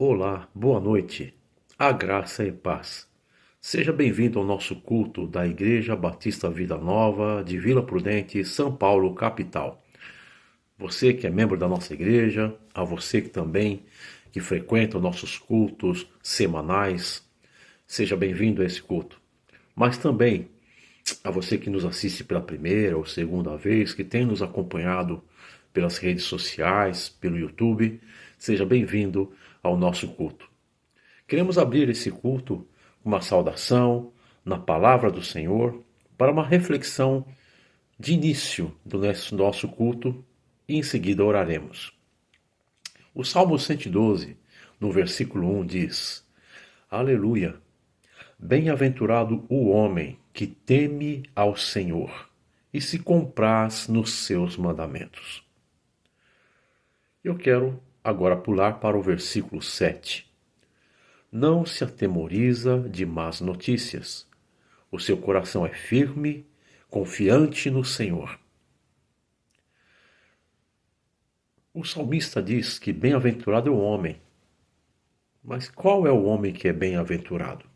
Olá, boa noite. A graça e paz. Seja bem-vindo ao nosso culto da Igreja Batista Vida Nova de Vila Prudente, São Paulo, capital. Você que é membro da nossa igreja, a você que também que frequenta os nossos cultos semanais, seja bem-vindo a esse culto. Mas também a você que nos assiste pela primeira ou segunda vez, que tem nos acompanhado pelas redes sociais, pelo YouTube, seja bem-vindo ao nosso culto. Queremos abrir esse culto com uma saudação na palavra do Senhor para uma reflexão de início do nosso culto e em seguida oraremos. O Salmo 112, no versículo 1 diz: Aleluia! Bem-aventurado o homem que teme ao Senhor e se compraz nos seus mandamentos. Eu quero agora pular para o versículo 7. Não se atemoriza de más notícias. O seu coração é firme, confiante no Senhor. O salmista diz que bem-aventurado é o homem. Mas qual é o homem que é bem-aventurado?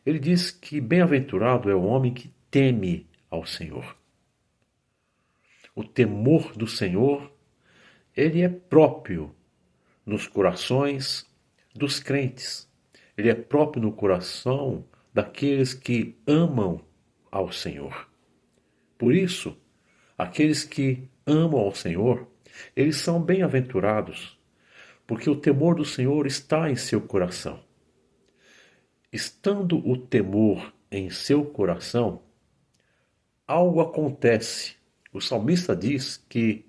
Ele diz que bem-aventurado é o homem que teme ao Senhor. O temor do Senhor, ele é próprio nos corações dos crentes. Ele é próprio no coração daqueles que amam ao Senhor. Por isso, aqueles que amam ao Senhor, eles são bem-aventurados, porque o temor do Senhor está em seu coração. Estando o temor em seu coração, algo acontece. O salmista diz que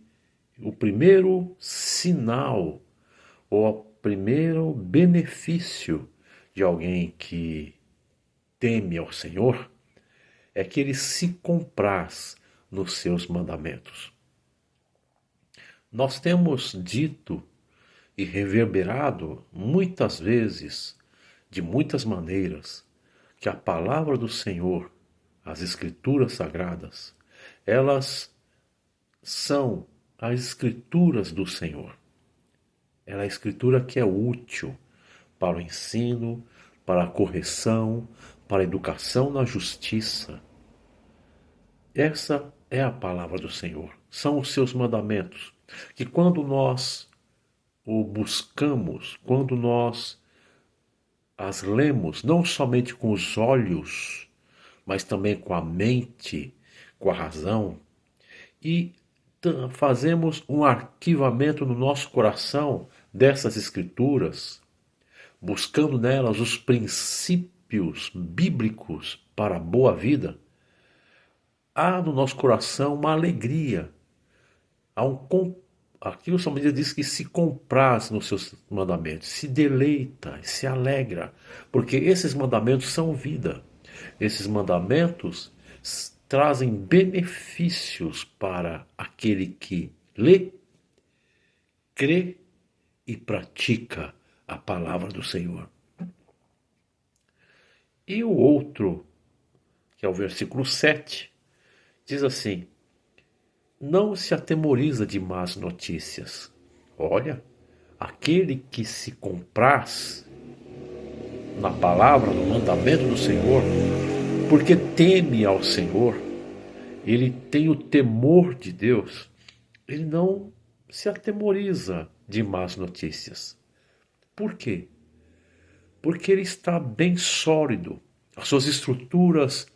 o primeiro sinal, ou o primeiro benefício de alguém que teme ao Senhor, é que ele se compraz nos seus mandamentos. Nós temos dito e reverberado muitas vezes, de muitas maneiras, que a palavra do Senhor, as Escrituras Sagradas, elas são as Escrituras do Senhor. Ela é a Escritura que é útil para o ensino, para a correção, para a educação na justiça. Essa é a palavra do Senhor. São os seus mandamentos, que quando nós o buscamos, quando nós as lemos, não somente com os olhos, mas também com a mente, com a razão, e fazemos um arquivamento no nosso coração dessas escrituras, buscando nelas os princípios bíblicos para a boa vida, há no nosso coração uma alegria. Aqui o salmista diz que se compraz nos seus mandamentos, se deleita, se alegra, porque esses mandamentos são vida. Esses mandamentos trazem benefícios para aquele que lê, crê e pratica a palavra do Senhor. E o outro, que é o versículo 7, diz assim: não se atemoriza de más notícias. Olha, aquele que se compraz na palavra, no mandamento do Senhor, porque teme ao Senhor, ele tem o temor de Deus, ele não se atemoriza de más notícias. Por quê? Porque ele está bem sólido. As suas estruturas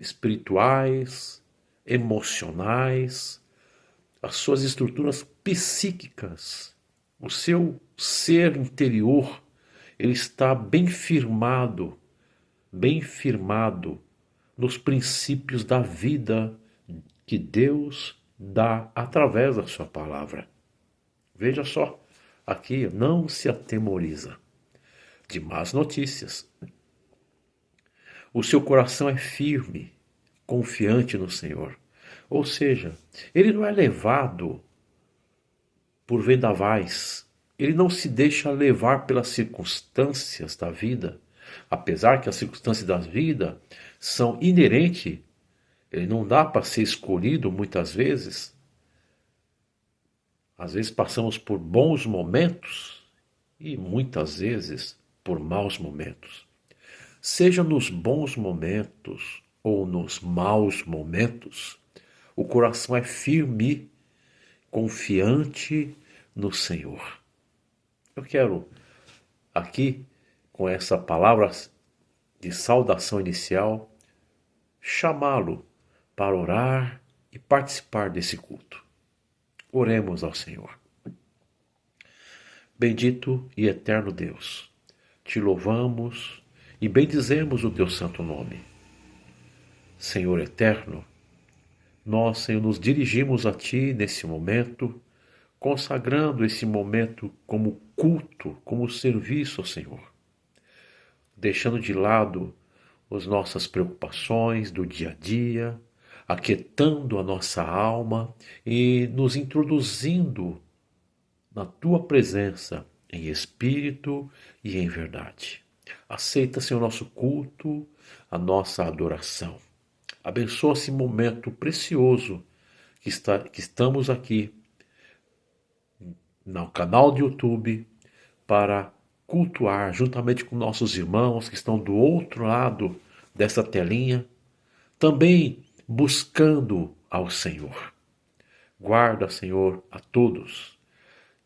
espirituais, emocionais, as suas estruturas psíquicas, o seu ser interior, ele está bem firmado nos princípios da vida que Deus dá através da sua palavra. Veja só, aqui não se atemoriza de más notícias. O seu coração é firme, confiante no Senhor. Ou seja, ele não é levado por vendavais. Ele não se deixa levar pelas circunstâncias da vida. Apesar que as circunstâncias da vida são inerentes, ele não dá para ser escolhido muitas vezes. Às vezes passamos por bons momentos, e muitas vezes por maus momentos. Seja nos bons momentos ou nos maus momentos, o coração é firme, confiante no Senhor. Eu quero aqui, com essa palavra de saudação inicial, chamá-lo para orar e participar desse culto. Oremos ao Senhor. Bendito e eterno Deus, te louvamos e bendizemos o teu santo nome. Senhor eterno, nós, Senhor, nos dirigimos a ti nesse momento, consagrando esse momento como culto, como serviço ao Senhor, deixando de lado as nossas preocupações do dia a dia, aquietando a nossa alma e nos introduzindo na tua presença em espírito e em verdade. Aceita, Senhor, nosso culto, a nossa adoração. Abençoa esse momento precioso que estamos aqui no canal do YouTube para cultuar juntamente com nossos irmãos que estão do outro lado dessa telinha, também buscando ao Senhor. Guarda, Senhor, a todos.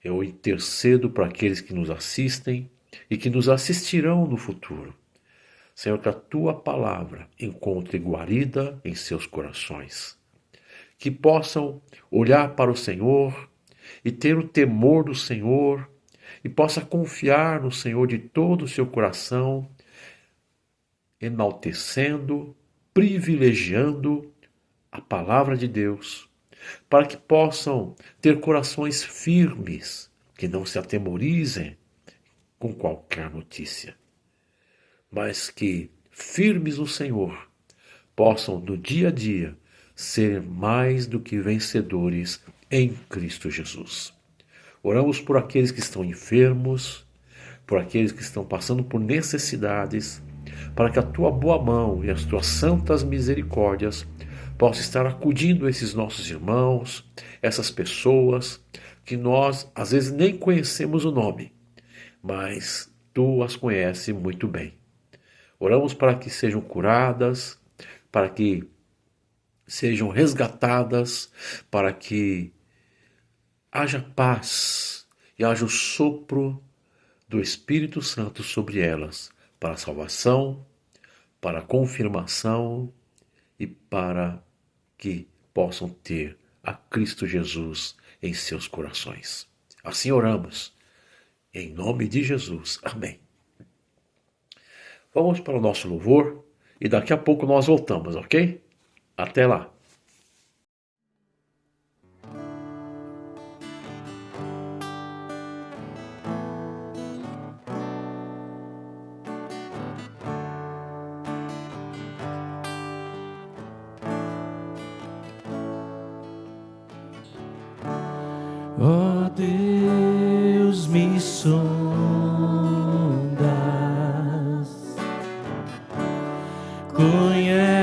Eu intercedo para aqueles que nos assistem e que nos assistirão no futuro. Senhor, que a tua palavra encontre guarida em seus corações. Que possam olhar para o Senhor e ter o temor do Senhor e possa confiar no Senhor de todo o seu coração, enaltecendo, privilegiando a palavra de Deus, para que possam ter corações firmes, que não se atemorizem com qualquer notícia, mas que, firmes no Senhor, possam no dia a dia ser mais do que vencedores em Cristo Jesus. Oramos por aqueles que estão enfermos, por aqueles que estão passando por necessidades, para que a tua boa mão e as tuas santas misericórdias possam estar acudindo esses nossos irmãos, essas pessoas que nós às vezes nem conhecemos o nome, mas tu as conheces muito bem. Oramos para que sejam curadas, para que sejam resgatadas, para que haja paz e haja o sopro do Espírito Santo sobre elas, para a salvação, para a confirmação e para que possam ter a Cristo Jesus em seus corações. Assim oramos, em nome de Jesus. Amém. Vamos para o nosso louvor e daqui a pouco nós voltamos, ok? Até lá. Ó Deus, me sondas, conheces-me,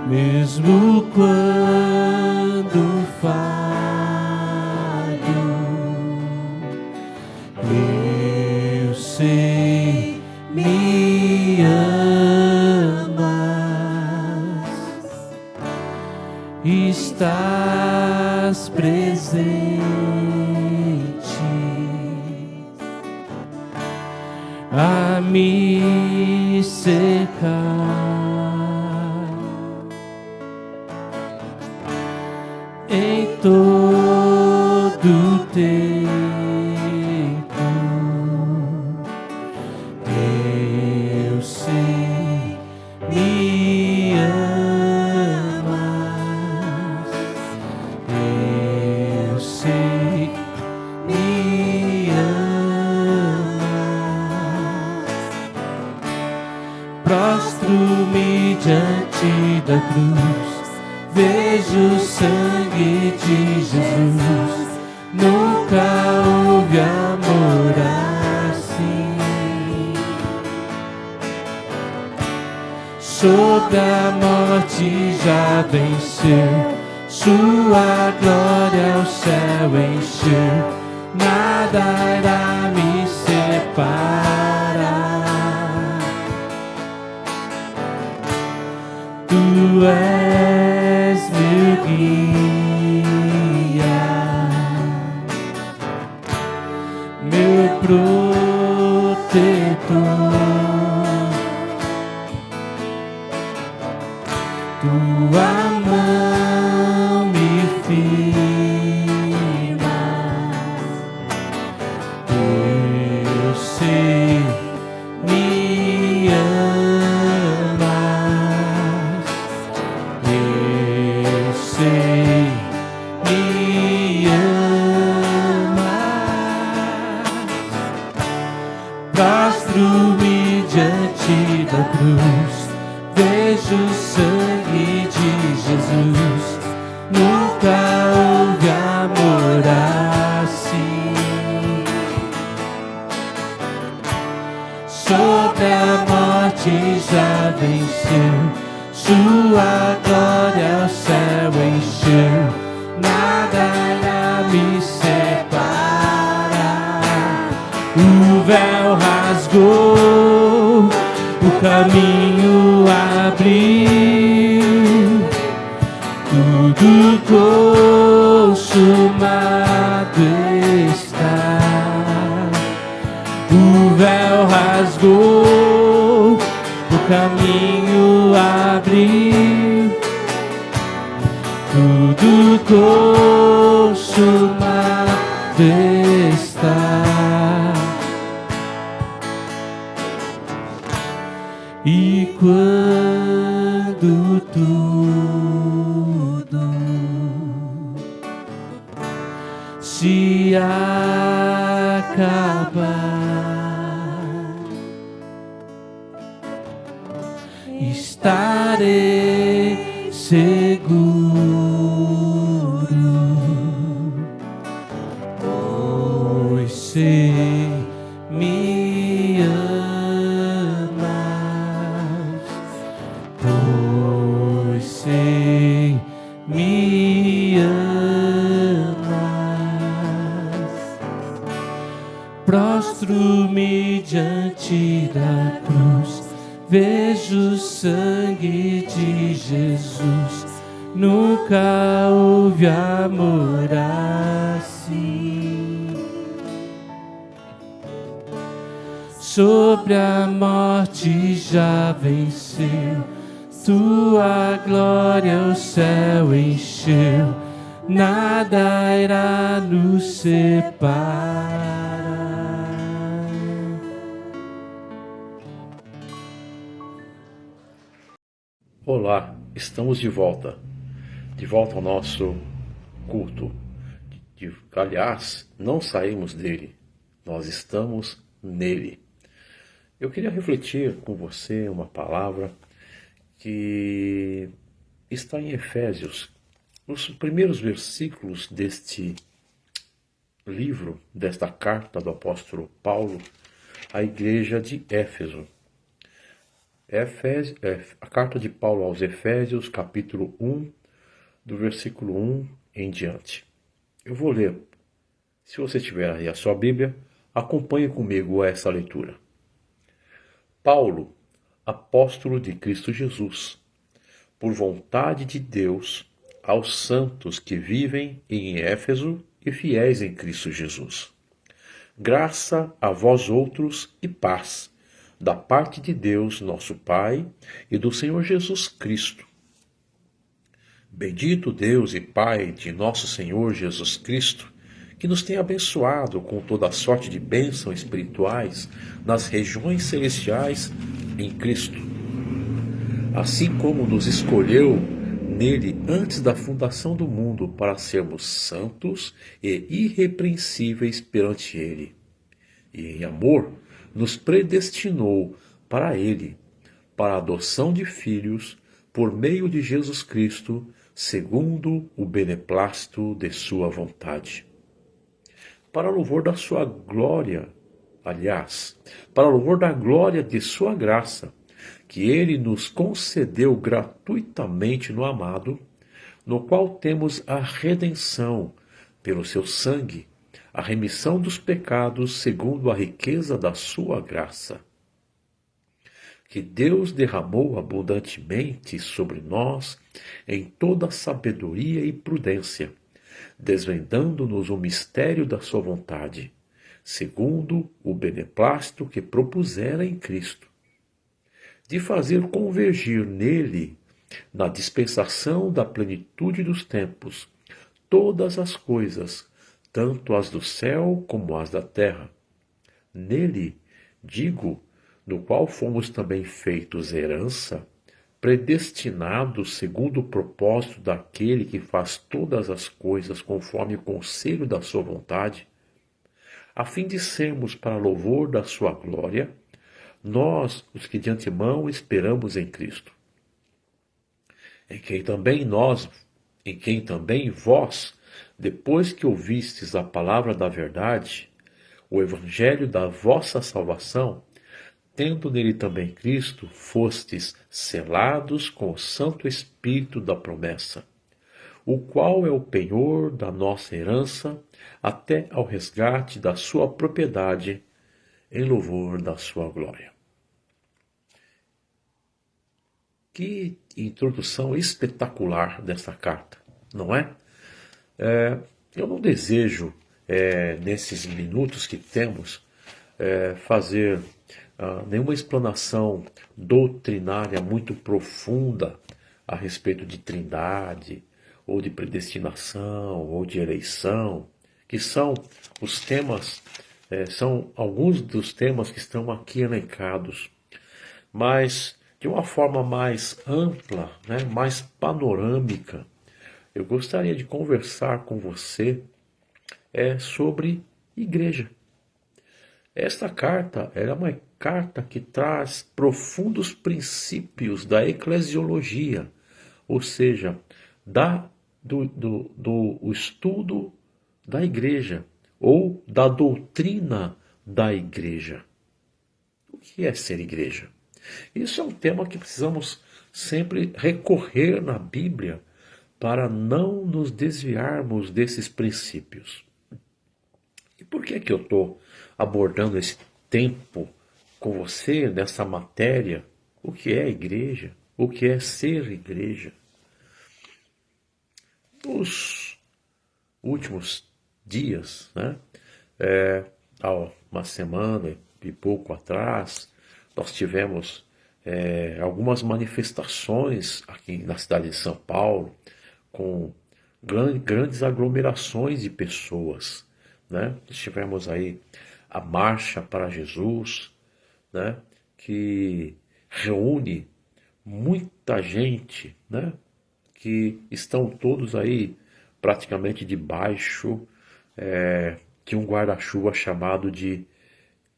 mesmo quando falho, eu sei, me estás presente a me cercar em todo tempo. Eu sei, me prostro-me diante da cruz, vejo o sangue de Jesus, nunca houve amor assim. Sobre a morte já venceu, Sua glória o céu encheu, nada irá me separar. Tu és meu guia, meu protetor. Tua mão me firma, eu sei, me amas, eu sei, me amas. Prostro-me diante da cruz, vejo o sangue de Jesus, nunca houve amor assim. Sobre a morte já venceu, sua glória o céu encheu, nada irá me separar. O véu rasgou, o caminho abriu, tudo consumado está. O véu rasgou, o caminho abriu, tudo consumado está. E quando tudo se acabar, estarei seguro, pois sei, me amas, pois sei, me amas. Prostro-me diante da cruz, vejo o sangue de Jesus, nunca houve amor assim. Sobre a morte já venceu, tua glória o céu encheu, nada irá nos separar. Olá, estamos de volta ao nosso culto. Aliás, não saímos dele, nós estamos nele. Eu queria refletir com você uma palavra que está em Efésios, nos primeiros versículos deste livro, desta carta do apóstolo Paulo à igreja de Éfeso. A carta de Paulo aos Efésios, capítulo 1, do versículo 1 em diante. Eu vou ler. Se você tiver aí a sua Bíblia, acompanhe comigo essa leitura. Paulo, apóstolo de Cristo Jesus, por vontade de Deus, aos santos que vivem em Éfeso e fiéis em Cristo Jesus. Graça a vós outros e paz, da parte de Deus, nosso Pai, e do Senhor Jesus Cristo. Bendito Deus e Pai de nosso Senhor Jesus Cristo, que nos tem abençoado com toda sorte de bênçãos espirituais nas regiões celestiais em Cristo, assim como nos escolheu nele antes da fundação do mundo para sermos santos e irrepreensíveis perante ele. E em amor nos predestinou para ele, para a adoção de filhos, por meio de Jesus Cristo, segundo o beneplácito de sua vontade. Para louvor da sua glória, para louvor da glória de sua graça, que ele nos concedeu gratuitamente no amado, no qual temos a redenção pelo seu sangue, a remissão dos pecados segundo a riqueza da sua graça, que Deus derramou abundantemente sobre nós em toda sabedoria e prudência, desvendando-nos o mistério da sua vontade, segundo o beneplácito que propusera em Cristo, de fazer convergir nele, na dispensação da plenitude dos tempos, todas as coisas, tanto as do céu como as da terra. Nele, digo, no qual fomos também feitos herança, predestinados segundo o propósito daquele que faz todas as coisas conforme o conselho da sua vontade, a fim de sermos para louvor da sua glória, nós, os que de antemão esperamos em Cristo, em quem também vós, depois que ouvistes a palavra da verdade, o evangelho da vossa salvação, tendo nele também Cristo, fostes selados com o Santo Espírito da promessa, o qual é o penhor da nossa herança até ao resgate da sua propriedade, em louvor da sua glória. Que introdução espetacular dessa carta, não é? Eu não desejo, nesses minutos que temos, fazer nenhuma explanação doutrinária muito profunda a respeito de trindade, ou de predestinação, ou de eleição, que são os temas, são alguns dos temas que estão aqui elencados, mas de uma forma mais ampla, né, mais panorâmica, eu gostaria de conversar com você sobre igreja. Esta carta é uma carta que traz profundos princípios da eclesiologia, ou seja, do estudo da igreja, ou da doutrina da igreja. O que é ser igreja? Isso é um tema que precisamos sempre recorrer na Bíblia para não nos desviarmos desses princípios. E por que eu estou abordando esse tempo com você nessa matéria? O que é igreja? O que é ser igreja? Nos últimos dias, né, há uma semana e pouco atrás, nós tivemos algumas manifestações aqui na cidade de São Paulo, com grandes aglomerações de pessoas, né? Nós tivemos aí a Marcha para Jesus, né, que reúne muita gente, né, que estão todos aí praticamente debaixo de um guarda-chuva chamado de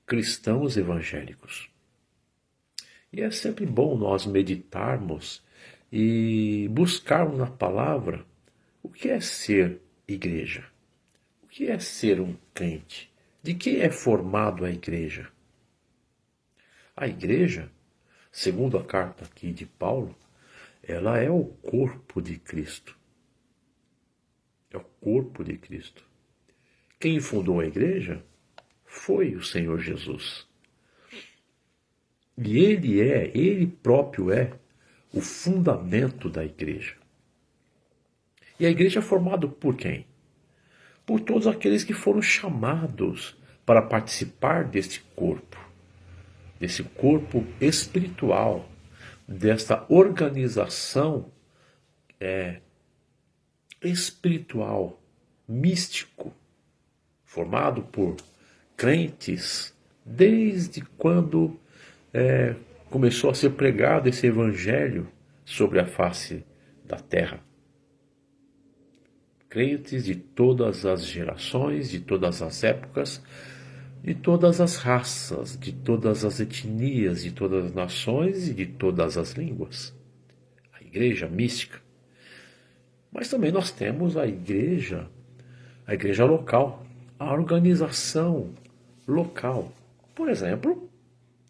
cristãos evangélicos. E é sempre bom nós meditarmos e buscarmos na palavra o que é ser igreja, o que é ser um crente, de que é formado a igreja. A igreja, segundo a carta aqui de Paulo, ela é o corpo de Cristo. É o corpo de Cristo. Quem fundou a igreja foi o Senhor Jesus. E ele próprio é o fundamento da igreja. E a igreja é formada por quem? Por todos aqueles que foram chamados para participar deste corpo espiritual, desta organização espiritual, místico, formado por crentes, desde quando começou a ser pregado esse evangelho sobre a face da terra. Crentes de todas as gerações, de todas as épocas, de todas as raças, de todas as etnias, de todas as nações e de todas as línguas. A igreja mística. Mas também nós temos a igreja local, a organização local. Por exemplo,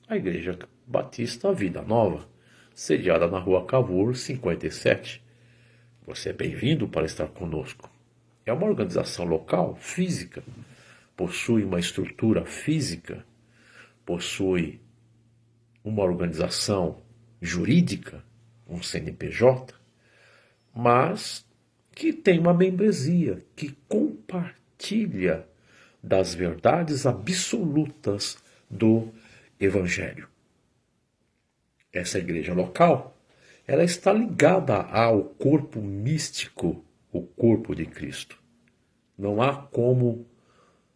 a Igreja Batista Vida Nova, sediada na Rua Cavour 57, você é bem-vindo para estar conosco. É uma organização local, física, possui uma estrutura física, possui uma organização jurídica, um CNPJ, mas que tem uma membresia, que compartilha das verdades absolutas do Evangelho. Essa igreja local, ela está ligada ao corpo místico, o corpo de Cristo. Não há como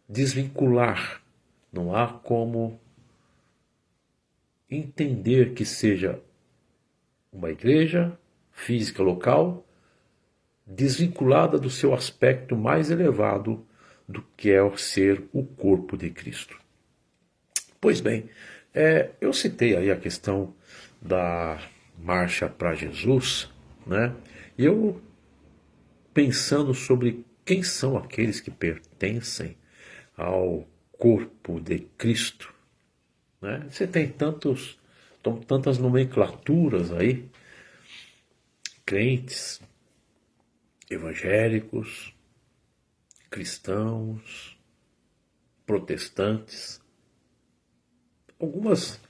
desvincular, não há como entender que seja uma igreja física local desvinculada do seu aspecto mais elevado do que é ser o corpo de Cristo. Pois bem, eu citei aí a questão da Marcha para Jesus, né? E eu pensando sobre quem são aqueles que pertencem ao corpo de Cristo, né? Você tem tantas nomenclaturas aí, crentes, evangélicos, cristãos, protestantes, algumas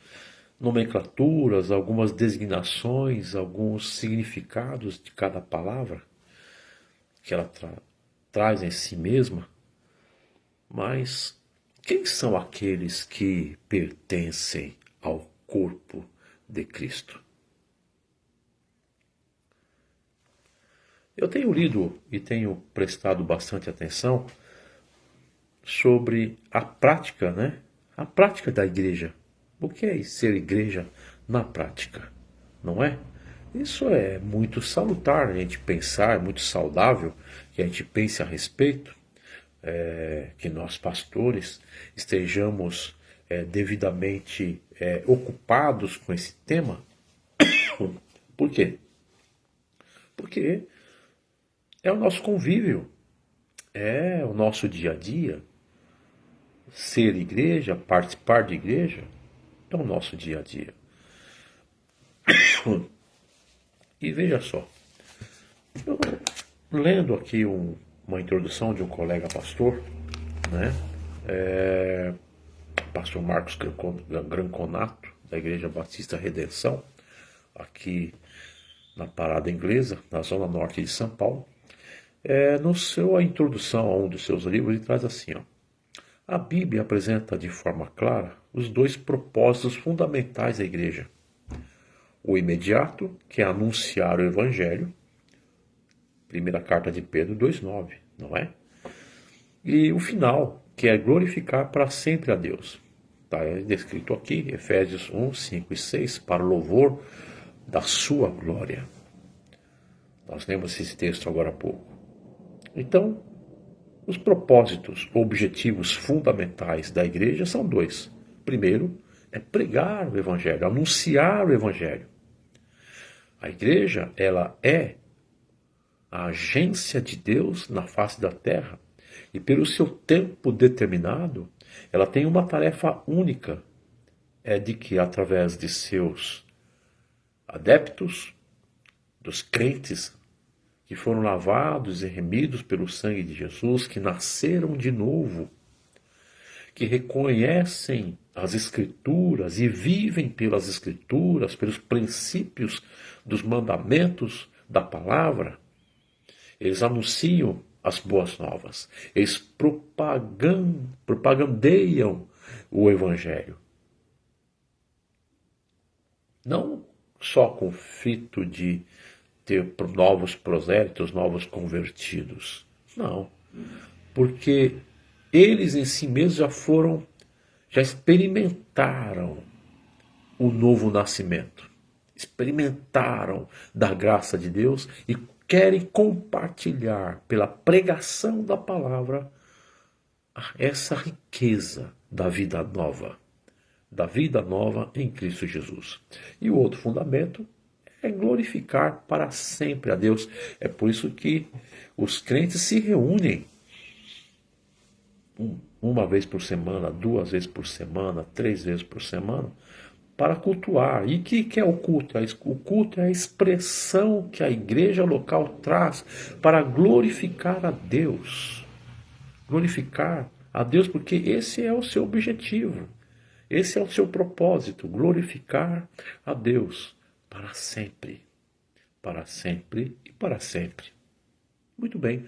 nomenclaturas, algumas designações, alguns significados de cada palavra que ela traz em si mesma, mas quem são aqueles que pertencem ao corpo de Cristo? Eu tenho lido e tenho prestado bastante atenção sobre a prática, né? A prática da igreja. O que é ser igreja na prática? Não é? Isso é muito salutar a gente pensar, é muito saudável que a gente pense a respeito, que nós pastores estejamos devidamente ocupados com esse tema. Por quê? Porque é o nosso convívio, é o nosso dia a dia. Ser igreja, participar de igreja, é o nosso dia a dia. E veja só, eu lendo aqui uma introdução de um colega pastor, né? Pastor Marcos Granconato, da Igreja Batista Redenção, aqui na Parada Inglesa, na zona norte de São Paulo. No seu introdução a um dos seus livros, ele traz assim, ó: a Bíblia apresenta de forma clara os dois propósitos fundamentais da igreja. O imediato, que é anunciar o Evangelho, primeira carta de Pedro 2,9, não é? E o final, que é glorificar para sempre a Deus. Está descrito aqui, Efésios 1, 5 e 6, para o louvor da sua glória. Nós lemos esse texto agora há pouco. Então, os propósitos, objetivos fundamentais da igreja são dois. Primeiro, é pregar o Evangelho, anunciar o Evangelho. A igreja, ela é a agência de Deus na face da terra. E pelo seu tempo determinado, ela tem uma tarefa única. É de que, através de seus adeptos, dos crentes, que foram lavados e remidos pelo sangue de Jesus, que nasceram de novo, que reconhecem as Escrituras e vivem pelas Escrituras, pelos princípios dos mandamentos da palavra, eles anunciam as boas novas, eles propagandeiam o Evangelho. Não só com o fito de ter novos prosélitos, novos convertidos. Não. Porque eles em si mesmos já experimentaram o novo nascimento. Experimentaram da graça de Deus e querem compartilhar pela pregação da palavra essa riqueza da vida nova. Da vida nova em Cristo Jesus. E o outro fundamento é glorificar para sempre a Deus. É por isso que os crentes se reúnem uma vez por semana, 2 vezes por semana, 3 vezes por semana, para cultuar. E o que é o culto? O culto é a expressão que a igreja local traz para glorificar a Deus. Glorificar a Deus, porque esse é o seu objetivo. Esse é o seu propósito, glorificar a Deus para sempre. Para sempre e para sempre. Muito bem.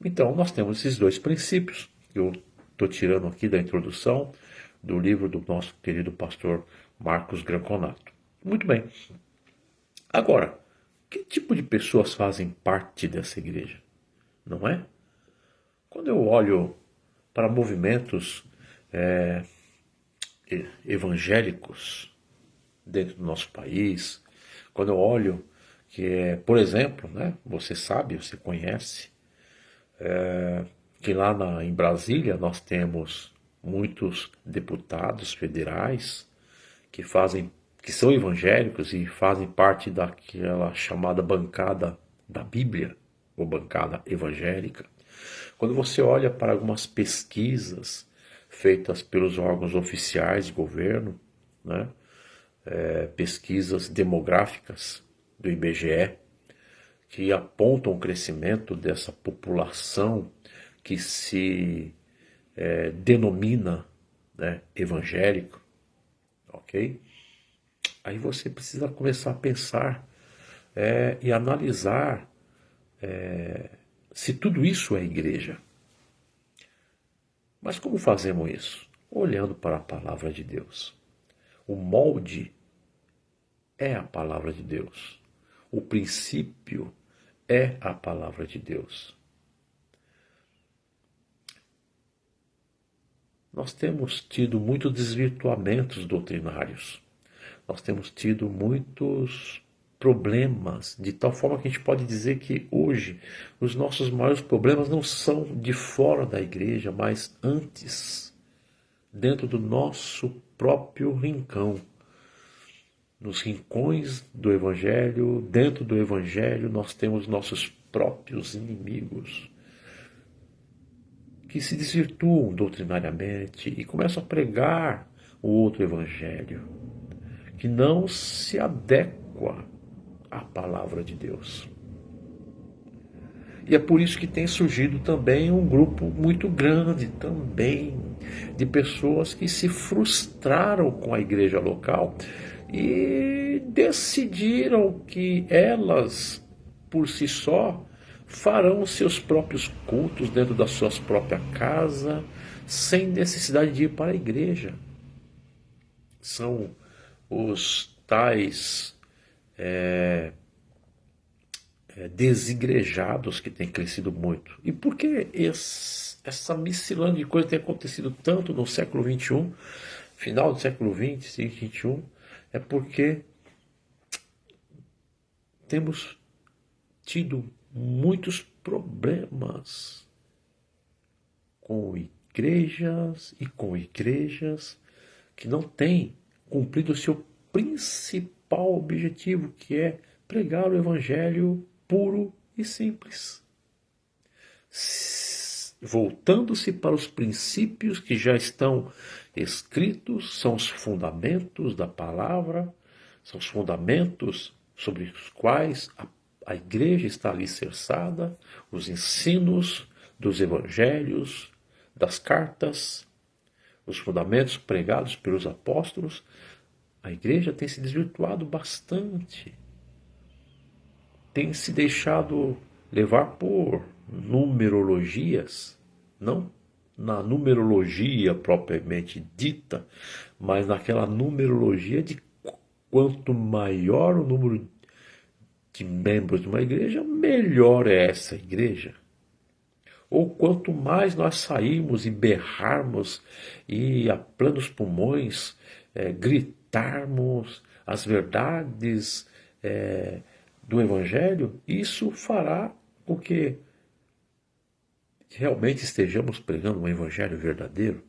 Então, nós temos esses dois princípios que eu estou tirando aqui da introdução do livro do nosso querido pastor Marcos Granconato. Muito bem. Agora, que tipo de pessoas fazem parte dessa igreja? Não é? Quando eu olho para movimentos evangélicos dentro do nosso país, quando eu olho que, por exemplo, né, você sabe, você conhece, que lá em Brasília nós temos muitos deputados federais que são evangélicos e fazem parte daquela chamada bancada da Bíblia, ou bancada evangélica. Quando você olha para algumas pesquisas feitas pelos órgãos oficiais de governo, né, pesquisas demográficas do IBGE, que apontam o crescimento dessa população que se denomina, né, evangélico, ok? Aí você precisa começar a pensar e analisar se tudo isso é igreja. Mas como fazemos isso? Olhando para a palavra de Deus. O molde é a palavra de Deus. O princípio é a palavra de Deus. Nós temos tido muitos desvirtuamentos doutrinários. Nós temos tido muitos problemas, de tal forma que a gente pode dizer que hoje os nossos maiores problemas não são de fora da igreja, mas antes, dentro do nosso próprio rincão. Nos rincões do Evangelho, dentro do Evangelho, nós temos nossos próprios inimigos que se desvirtuam doutrinariamente e começam a pregar o outro Evangelho, que não se adequa à palavra de Deus. E é por isso que tem surgido também um grupo muito grande também de pessoas que se frustraram com a igreja local e decidiram que elas, por si só, farão os seus próprios cultos dentro da sua própria casa, sem necessidade de ir para a igreja. São os tais desigrejados que têm crescido muito. E por que essa miscelânea de coisas tem acontecido tanto no século XXI, final do século XX e XXI? É porque temos tido muitos problemas com igrejas que não têm cumprido o seu principal objetivo, que é pregar o evangelho puro e simples, voltando-se para os princípios que já estão escritos, são os fundamentos da palavra, são os fundamentos sobre os quais a igreja está alicerçada, os ensinos dos evangelhos, das cartas, os fundamentos pregados pelos apóstolos. A igreja tem se desvirtuado bastante, tem se deixado levar por numerologias, não na numerologia propriamente dita, mas naquela numerologia de quanto maior o número de membros de uma igreja, melhor é essa igreja. Ou quanto mais nós sairmos e berrarmos e a plenos pulmões gritarmos as verdades do Evangelho, isso fará com que realmente estejamos pregando um Evangelho verdadeiro,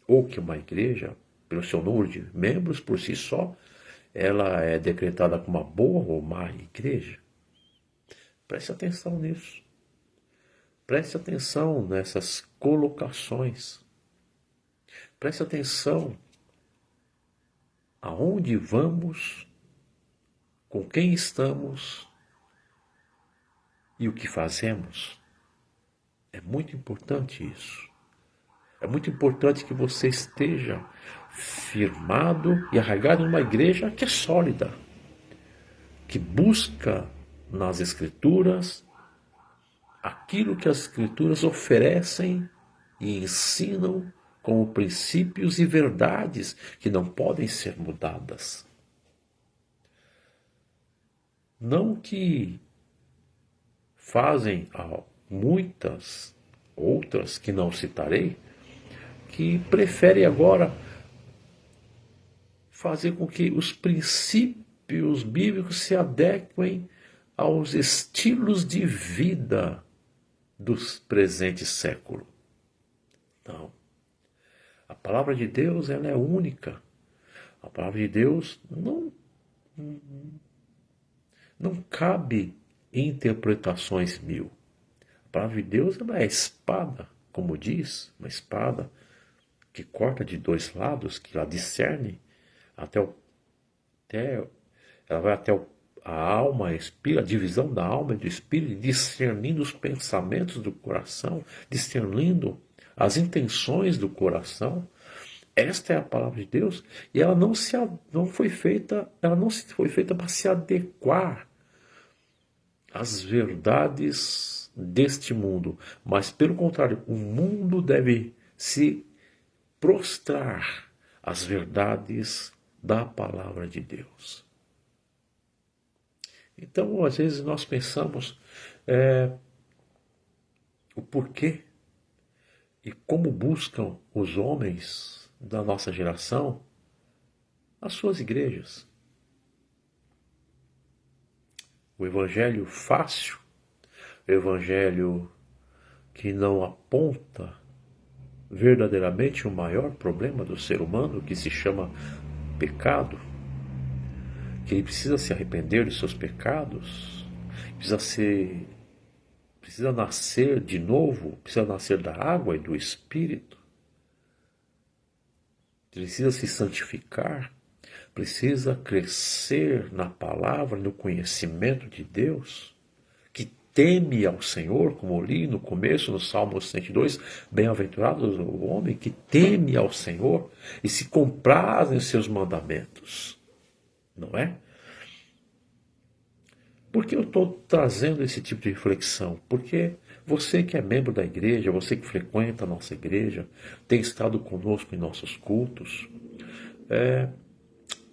ou que uma igreja, pelo seu número de membros por si só, ela é decretada como uma boa ou má igreja. Preste atenção nisso. Preste atenção nessas colocações. Preste atenção aonde vamos, com quem estamos e o que fazemos. É muito importante isso. É muito importante que você esteja firmado e arraigado numa igreja que é sólida, que busca nas Escrituras aquilo que as Escrituras oferecem e ensinam como princípios e verdades que não podem ser mudadas. Não que fazem muitas outras que não citarei, que preferem agora fazer com que os princípios bíblicos se adequem aos estilos de vida dos presentes séculos. Não. A palavra de Deus, ela é única. A palavra de Deus não cabe interpretações mil. A palavra de Deus, ela é espada, como diz, uma espada que corta de dois lados, que ela discerne ela vai até a alma, a divisão da alma e do espírito, discernindo os pensamentos do coração, discernindo as intenções do coração. Esta é a palavra de Deus, e ela não foi feita para se adequar às verdades deste mundo, mas pelo contrário, o mundo deve se prostrar às verdades da palavra de Deus. Então, às vezes nós pensamos o porquê e como buscam os homens da nossa geração as suas igrejas. O evangelho fácil, o evangelho que não aponta verdadeiramente o maior problema do ser humano, que se chama pecado, que ele precisa se arrepender dos seus pecados, precisa nascer de novo, precisa nascer da água e do Espírito, precisa se santificar, precisa crescer na palavra, no conhecimento de Deus, que teme ao Senhor, como eu li no começo, no Salmo 102, bem-aventurado o homem que teme ao Senhor e se compraz em seus mandamentos. Não é? Por que eu estou trazendo esse tipo de reflexão? Porque você que é membro da igreja, você que frequenta a nossa igreja, tem estado conosco em nossos cultos,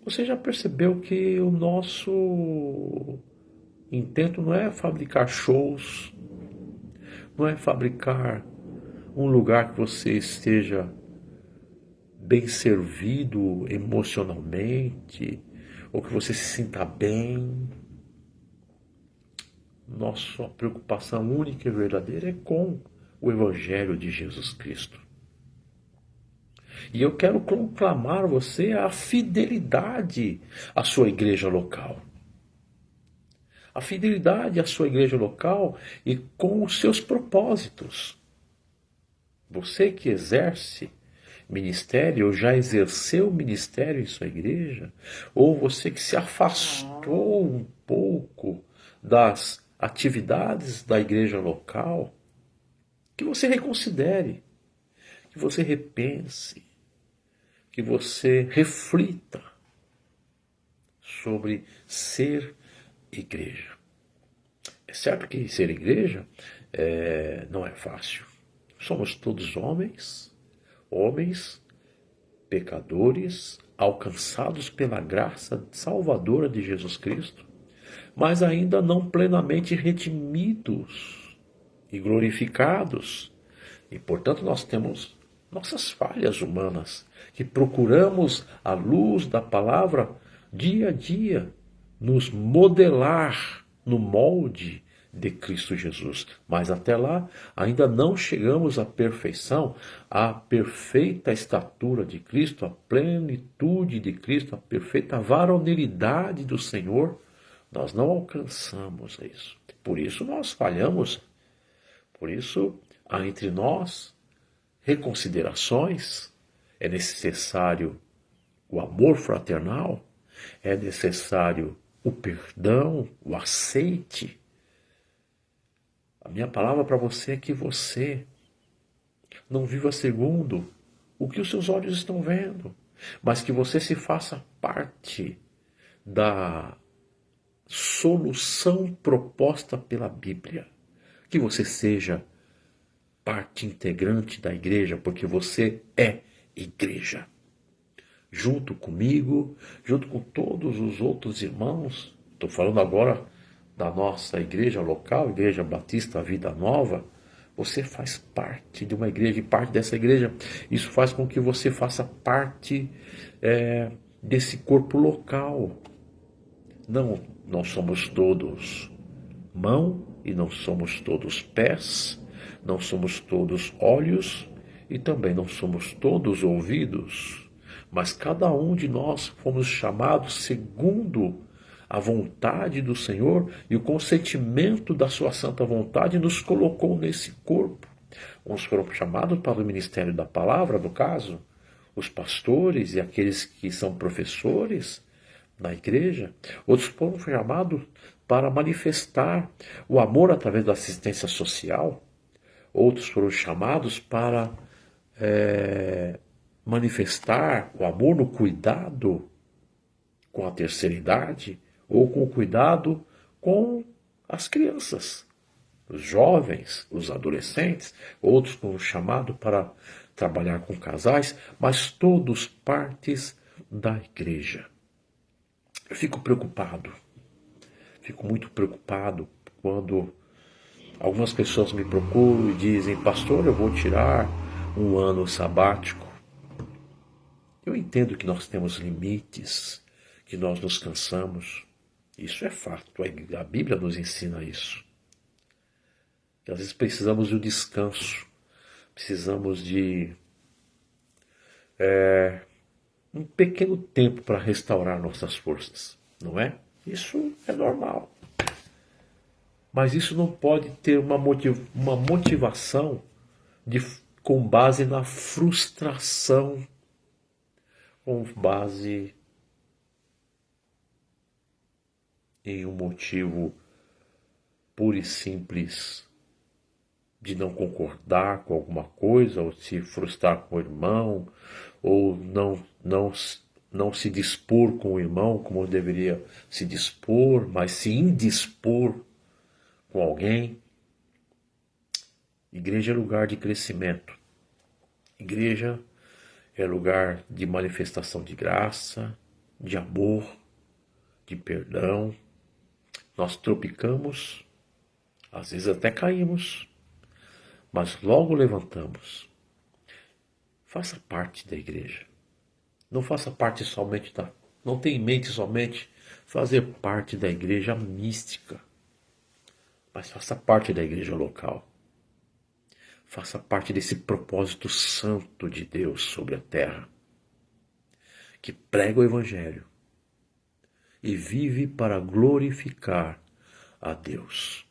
você já percebeu que o nosso intento não é fabricar shows, não é fabricar um lugar que você esteja bem servido emocionalmente, ou que você se sinta bem. Nossa preocupação única e verdadeira é com o Evangelho de Jesus Cristo. E eu quero conclamar você a fidelidade à sua igreja local. A fidelidade à sua igreja local e com os seus propósitos. Você que exerce ministério, ou já exerceu ministério em sua igreja, ou você que se afastou um pouco das atividades da igreja local, que você reconsidere, que você repense, que você reflita sobre ser igreja. É certo que ser igreja não é fácil. Somos todos homens pecadores, alcançados pela graça salvadora de Jesus Cristo, mas ainda não plenamente redimidos e glorificados. E, portanto, nós temos nossas falhas humanas, que procuramos, à luz da palavra, dia a dia, nos modelar no molde de Cristo Jesus. Mas até lá, ainda não chegamos à perfeição, à perfeita estatura de Cristo, à plenitude de Cristo, à perfeita varonilidade do Senhor. Nós não alcançamos isso. Por isso nós falhamos. Por isso há entre nós reconsiderações. É necessário o amor fraternal, é necessário o perdão, o aceite. A minha palavra para você é que você não viva segundo o que os seus olhos estão vendo, mas que você se faça parte da solução proposta pela Bíblia. Que você seja parte integrante da igreja, porque você é igreja. Junto comigo, junto com todos os outros irmãos, estou falando agora da nossa igreja local, Igreja Batista Vida Nova, você faz parte de uma igreja, e parte dessa igreja, isso faz com que você faça parte desse corpo local. Não somos todos mão e não somos todos pés, não somos todos olhos e também não somos todos ouvidos, mas cada um de nós fomos chamados segundo a vontade do Senhor e o consentimento da sua santa vontade nos colocou nesse corpo. Uns foram chamados para o ministério da palavra, no caso, os pastores e aqueles que são professores na igreja. Outros foram chamados para manifestar o amor através da assistência social. Outros foram chamados para manifestar o amor no cuidado com a terceira idade ou com o cuidado com as crianças, os jovens, os adolescentes. Outros foram chamados para trabalhar com casais, mas todos partes da igreja. Eu fico muito preocupado quando algumas pessoas me procuram e dizem: pastor, eu vou tirar um ano sabático. Eu entendo que nós temos limites, que nós nos cansamos. Isso é fato, a Bíblia nos ensina isso. Que às vezes precisamos de um descanso, precisamos de um pequeno tempo para restaurar nossas forças, não é? Isso é normal. Mas isso não pode ter uma motivação com base na frustração, com base em um motivo puro e simples de não concordar com alguma coisa, ou se frustrar com o irmão, ou não se dispor com o irmão como deveria se dispor, mas se indispor com alguém. Igreja é lugar de crescimento. Igreja é lugar de manifestação de graça, de amor, de perdão. Nós tropicamos, às vezes até caímos, mas logo levantamos. Faça parte da igreja. Não faça parte somente não tenha em mente somente fazer parte da igreja mística, mas faça parte da igreja local. Faça parte desse propósito santo de Deus sobre a terra, que prega o evangelho e vive para glorificar a Deus.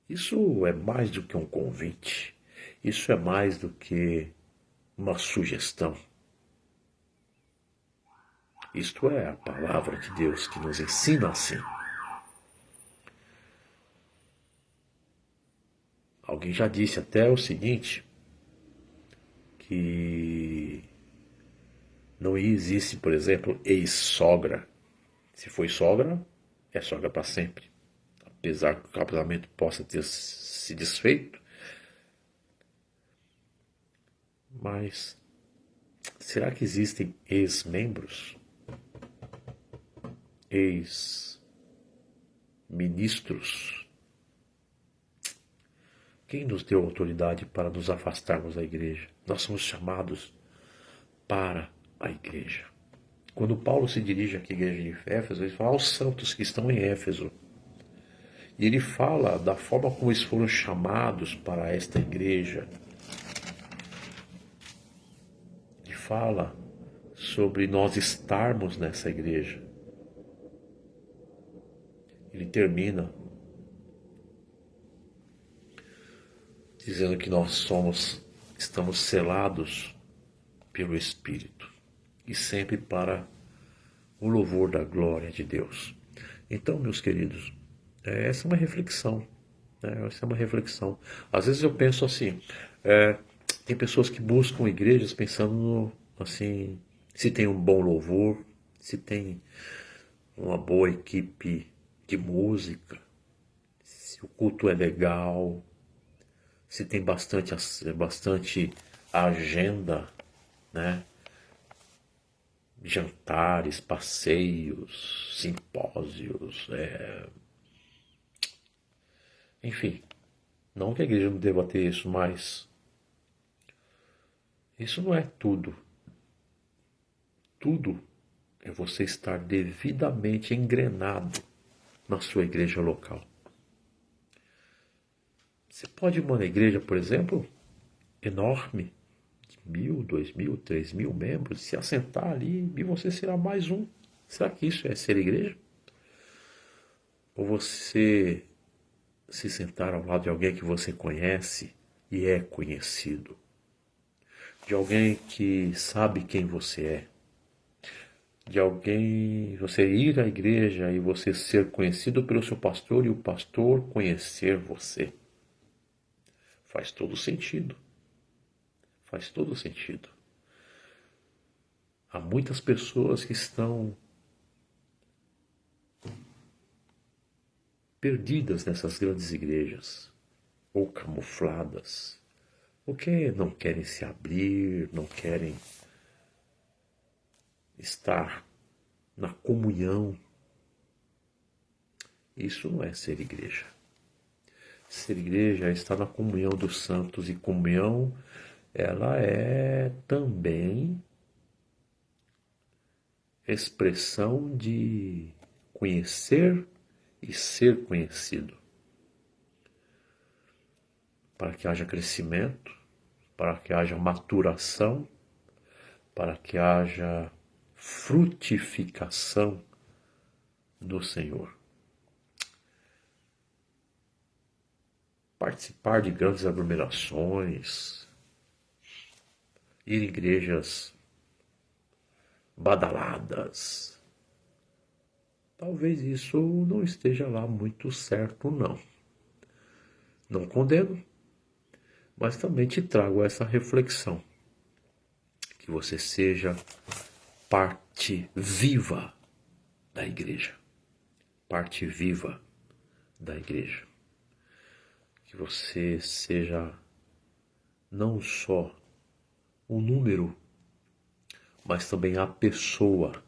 Isso é mais do que um convite. Isso é mais do que uma sugestão. Isto é a palavra de Deus que nos ensina assim. Alguém já disse até o seguinte, que não existe, por exemplo, ex-sogra. Se foi sogra, é sogra para sempre. Apesar que o casamento possa ter se desfeito. Mas será que existem ex-membros? Ex-ministros? Quem nos deu autoridade para nos afastarmos da igreja? Nós somos chamados para a igreja. Quando Paulo se dirige aqui à igreja de Éfeso, ele fala aos santos que estão em Éfeso. E ele fala da forma como eles foram chamados para esta igreja. Ele fala sobre nós estarmos nessa igreja. Ele termina dizendo que nós estamos selados pelo Espírito. e sempre para o louvor da glória de Deus. Então, meus queridos, essa é uma reflexão. Essa é uma reflexão. Às vezes eu penso assim, tem pessoas que buscam igrejas pensando assim, se tem um bom louvor, se tem uma boa equipe de música, se o culto é legal, se tem bastante agenda, né? Jantares, passeios, simpósios, enfim. Não que a igreja não deva ter isso, mas isso não é tudo. Tudo é você estar devidamente engrenado na sua igreja local. Você pode ir numa igreja, por exemplo, enorme, de 1.000, 2.000, 3.000 membros, se assentar ali e você será mais um. Será que isso é ser igreja? Ou você se sentar ao lado de alguém que você conhece e é conhecido? De alguém que sabe quem você é? De alguém, você ir à igreja e você ser conhecido pelo seu pastor e o pastor conhecer você? Faz todo sentido. Faz todo sentido. Há muitas pessoas que estão perdidas nessas grandes igrejas, ou camufladas, porque não querem se abrir, não querem estar na comunhão. Isso não é ser igreja. Ser igreja é estar na comunhão dos santos, e comunhão, ela é também expressão de conhecer e ser conhecido. Para que haja crescimento, para que haja maturação, para que haja frutificação do Senhor. Participar de grandes aglomerações, ir em igrejas badaladas, talvez isso não esteja lá muito certo, não. Não condeno, mas também te trago essa reflexão. Que você seja parte viva da igreja. Parte viva da igreja. Que você seja não só o número, mas também a pessoa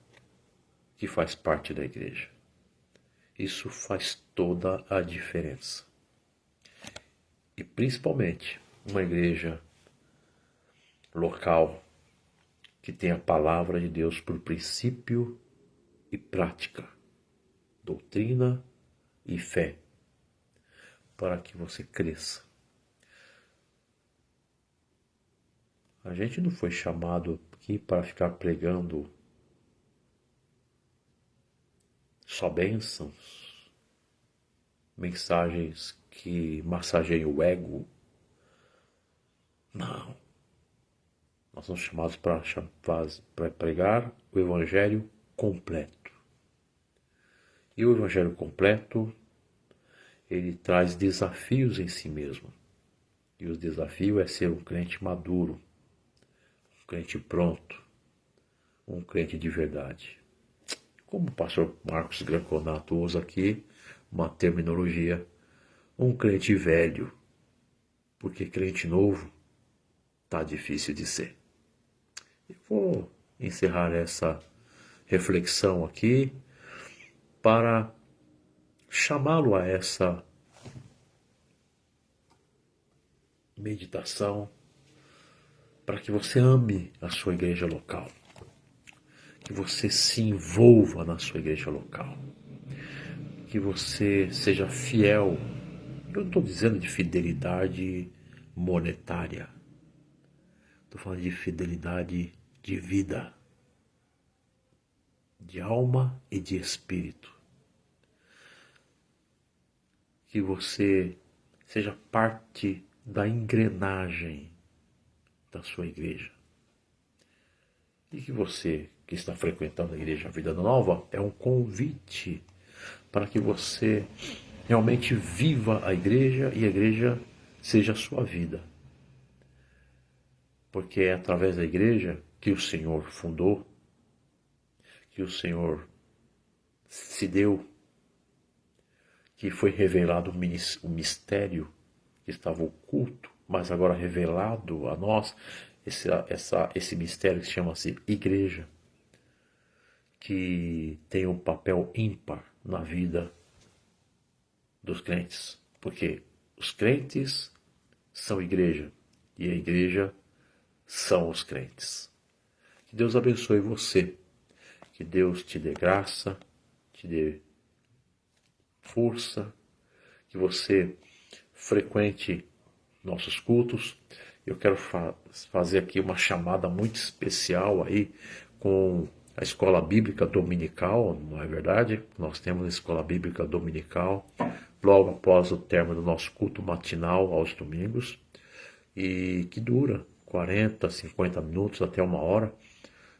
que faz parte da igreja. Isso faz toda a diferença. E principalmente uma igreja local que tem a palavra de Deus por princípio e prática, doutrina e fé, para que você cresça. A gente não foi chamado aqui para ficar pregando só bênçãos, mensagens que massageiam o ego. Não. Nós somos chamados para pregar o Evangelho completo. E o Evangelho completo, ele traz desafios em si mesmo. E o desafio é ser um crente maduro, um crente pronto, um crente de verdade. Como o pastor Marcos Granconato usa aqui uma terminologia, um crente velho, porque crente novo tá difícil de ser. Eu vou encerrar essa reflexão aqui para chamá-lo a essa meditação, para que você ame a sua igreja local, que você se envolva na sua igreja local, que você seja fiel. Eu não estou dizendo de fidelidade monetária, estou falando de fidelidade de vida, de alma e de espírito. Que você seja parte da engrenagem da sua igreja. E que você que está frequentando a Igreja Vida Nova é um convite para que você realmente viva a igreja e a igreja seja a sua vida. Porque é através da igreja que o Senhor fundou, que o Senhor se deu, que foi revelado o mistério que estava oculto, mas agora revelado a nós, esse mistério que chama-se igreja, que tem um papel ímpar na vida dos crentes, porque os crentes são igreja e a igreja são os crentes. Que Deus abençoe você, que Deus te dê graça, te dê força, que você frequente nossos cultos. Eu quero fazer aqui uma chamada muito especial aí com a Escola Bíblica Dominical, não é verdade? Nós temos a Escola Bíblica Dominical logo após o término do nosso culto matinal aos domingos, e que dura 40, 50 minutos até uma hora,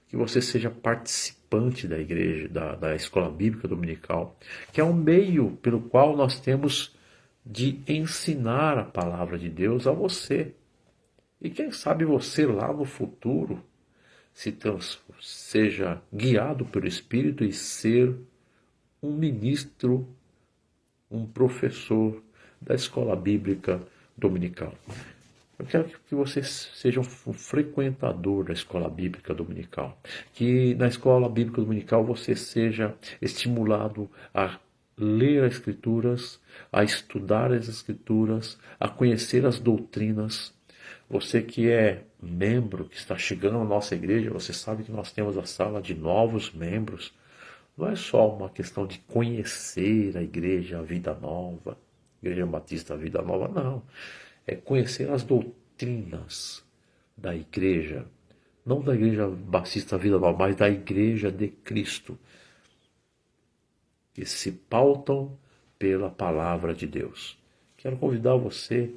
que você seja participante da igreja, da Escola Bíblica Dominical, que é um meio pelo qual nós temos de ensinar a palavra de Deus a você. E quem sabe você lá no futuro seja guiado pelo Espírito e ser um ministro, um professor da Escola Bíblica Dominical. Eu quero que você seja um frequentador da Escola Bíblica Dominical. Que na Escola Bíblica Dominical você seja estimulado a ler as Escrituras, a estudar as Escrituras, a conhecer as doutrinas. Você que é membro, que está chegando na nossa igreja, você sabe que nós temos a sala de novos membros. Não é só uma questão de conhecer a Igreja Vida Nova, Igreja Batista Vida Nova, não. É conhecer as doutrinas da igreja, não da Igreja Batista Vida Nova, mas da Igreja de Cristo, que se pautam pela palavra de Deus. Quero convidar você,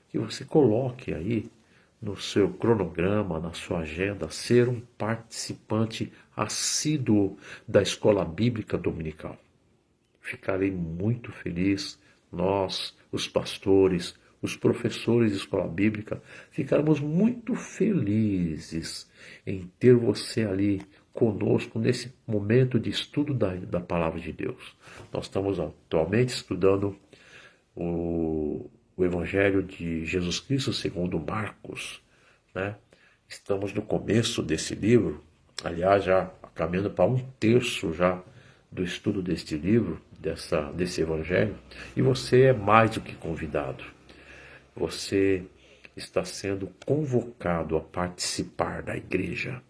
que você coloque aí no seu cronograma, na sua agenda, ser um participante assíduo da Escola Bíblica Dominical. Ficarei muito feliz, nós, os pastores, os professores de escola bíblica, ficaremos muito felizes em ter você ali conosco nesse momento de estudo da palavra de Deus. Nós estamos atualmente estudando o Evangelho de Jesus Cristo segundo Marcos, né? Estamos no começo desse livro, aliás, já caminhando para 1/3 já do estudo deste livro, desse Evangelho, e você é mais do que convidado. Você está sendo convocado a participar da igreja,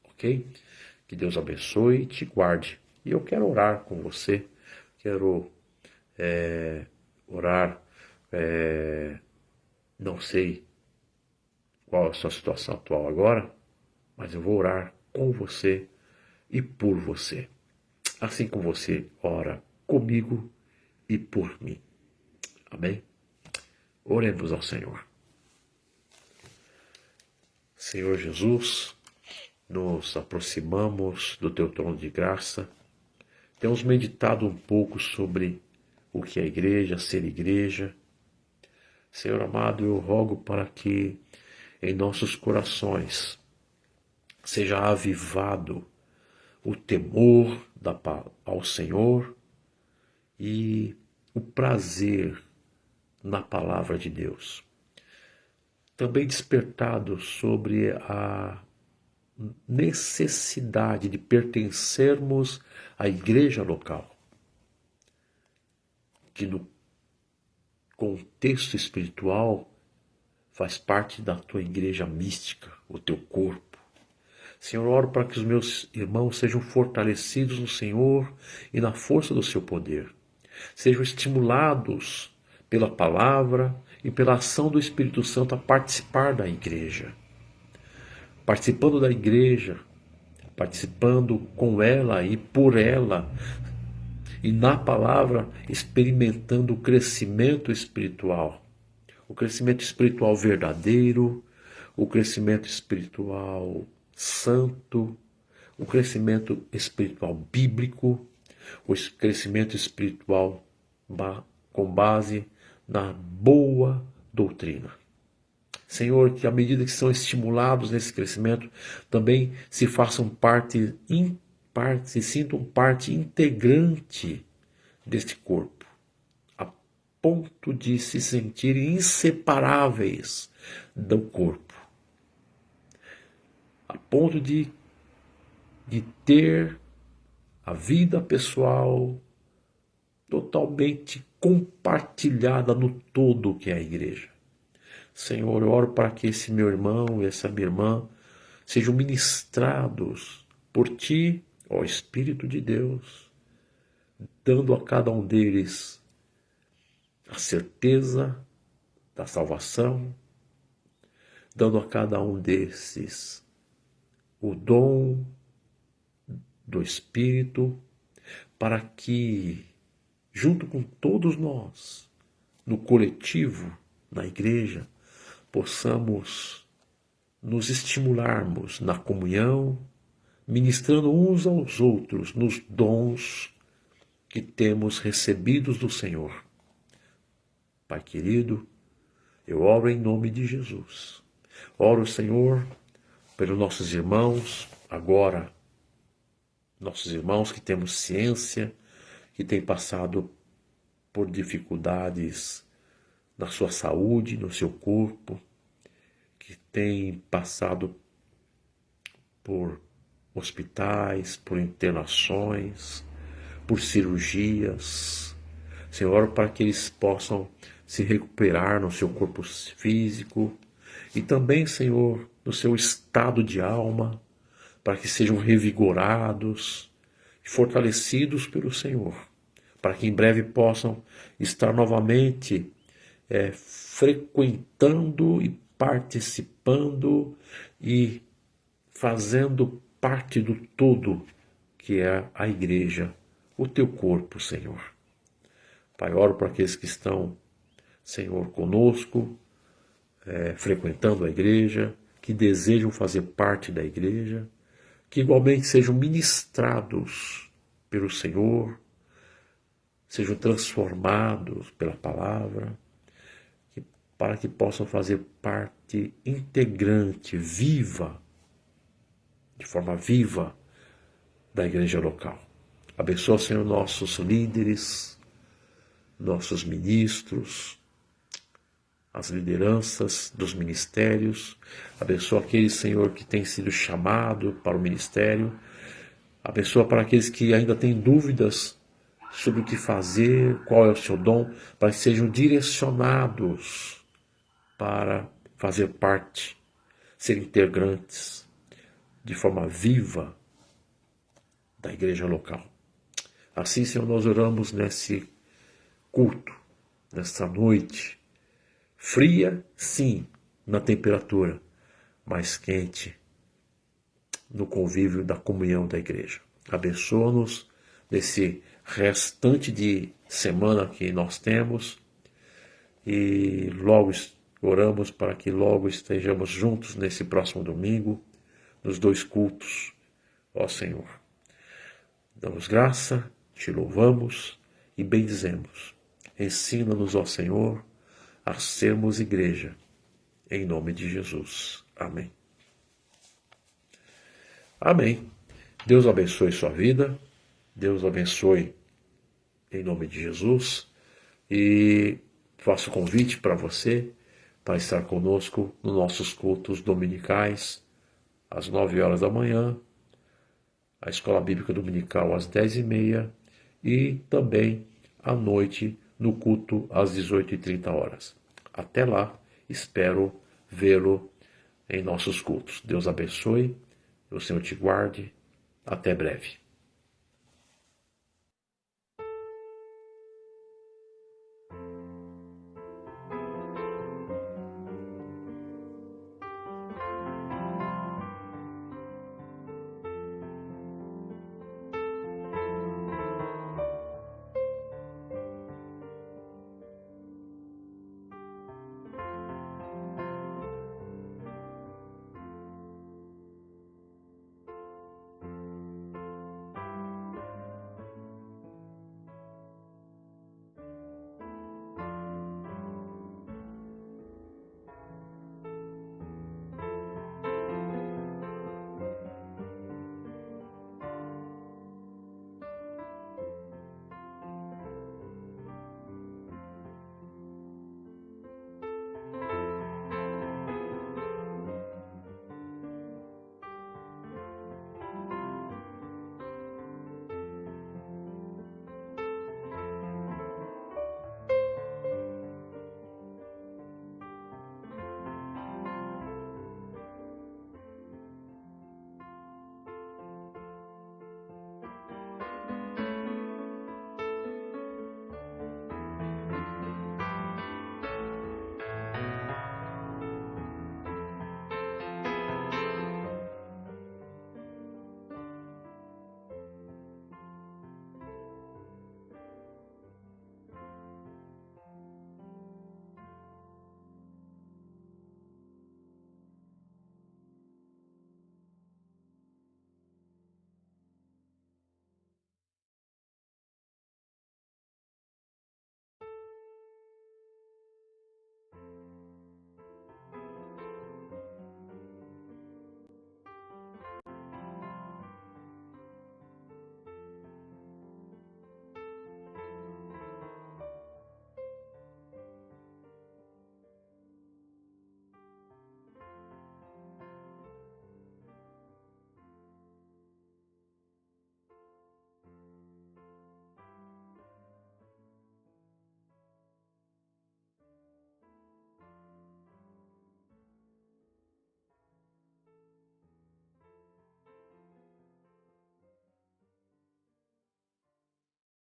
ok? Que Deus abençoe e te guarde. E eu quero orar com você, quero orar. Não sei qual é a sua situação atual agora, mas eu vou orar com você e por você, assim como você ora comigo e por mim. Amém? Oremos ao Senhor. Senhor Jesus, nos aproximamos do teu trono de graça. Temos meditado um pouco sobre o que é a igreja, ser igreja. Senhor amado, eu rogo para que em nossos corações seja avivado o temor ao Senhor e o prazer na palavra de Deus. Também despertado sobre a necessidade de pertencermos à igreja local, que no contexto espiritual faz parte da tua igreja mística, o teu corpo. Senhor, oro para que os meus irmãos sejam fortalecidos no Senhor e na força do seu poder. Sejam estimulados pela palavra e pela ação do Espírito Santo a participar da igreja. Participando da igreja, participando com ela e por ela, e na palavra experimentando o crescimento espiritual verdadeiro, o crescimento espiritual santo, um crescimento espiritual bíblico, o crescimento espiritual com base na boa doutrina. Senhor, que à medida que são estimulados nesse crescimento, também se façam se sintam parte integrante deste corpo, a ponto de se sentirem inseparáveis do corpo, a ponto de ter a vida pessoal totalmente compartilhada no todo que é a igreja. Senhor, eu oro para que esse meu irmão e essa minha irmã sejam ministrados por Ti, ó Espírito de Deus, dando a cada um deles a certeza da salvação, dando a cada um desses o dom do Espírito, para que, junto com todos nós, no coletivo, na igreja, possamos nos estimularmos na comunhão, ministrando uns aos outros nos dons que temos recebidos do Senhor. Pai querido, eu oro em nome de Jesus. Oro, Senhor, pelos nossos irmãos, agora, nossos irmãos que temos ciência, que têm passado por dificuldades na sua saúde, no seu corpo, que têm passado por hospitais, por internações, por cirurgias. Senhor, para que eles possam se recuperar no seu corpo físico e também, Senhor, no seu estado de alma, para que sejam revigorados e fortalecidos pelo Senhor, para que em breve possam estar novamente frequentando e participando e fazendo parte do todo que é a igreja, o teu corpo, Senhor. Pai, oro para aqueles que estão, Senhor, conosco, frequentando a igreja, que desejam fazer parte da igreja, que igualmente sejam ministrados pelo Senhor, sejam transformados pela palavra, para que possam fazer parte integrante, viva, de forma viva, da igreja local. Abençoa, Senhor, nossos líderes, nossos ministros, as lideranças dos ministérios. Abençoa aqueles, Senhor, que têm sido chamados para o ministério. Abençoa para aqueles que ainda têm dúvidas sobre o que fazer, qual é o seu dom, para que sejam direcionados para fazer parte, ser integrantes de forma viva da igreja local. Assim, Senhor, nós oramos nesse culto, nessa noite, fria, sim, na temperatura, mas quente no convívio da comunhão da igreja. Abençoa-nos nesse restante de semana que nós temos e logo oramos para que logo estejamos juntos nesse próximo domingo, nos 2 cultos, ó Senhor. Damos graça, te louvamos e bendizemos. Ensina-nos, ó Senhor, a sermos igreja, em nome de Jesus. Amém. Amém. Deus abençoe sua vida, Deus abençoe em nome de Jesus e faço convite para você para estar conosco nos nossos cultos dominicais, às 9 horas da manhã, a Escola Bíblica Dominical às 10h30 e também à noite no culto às 18h30. Até lá, espero vê-lo em nossos cultos. Deus abençoe, o Senhor te guarde. Até breve.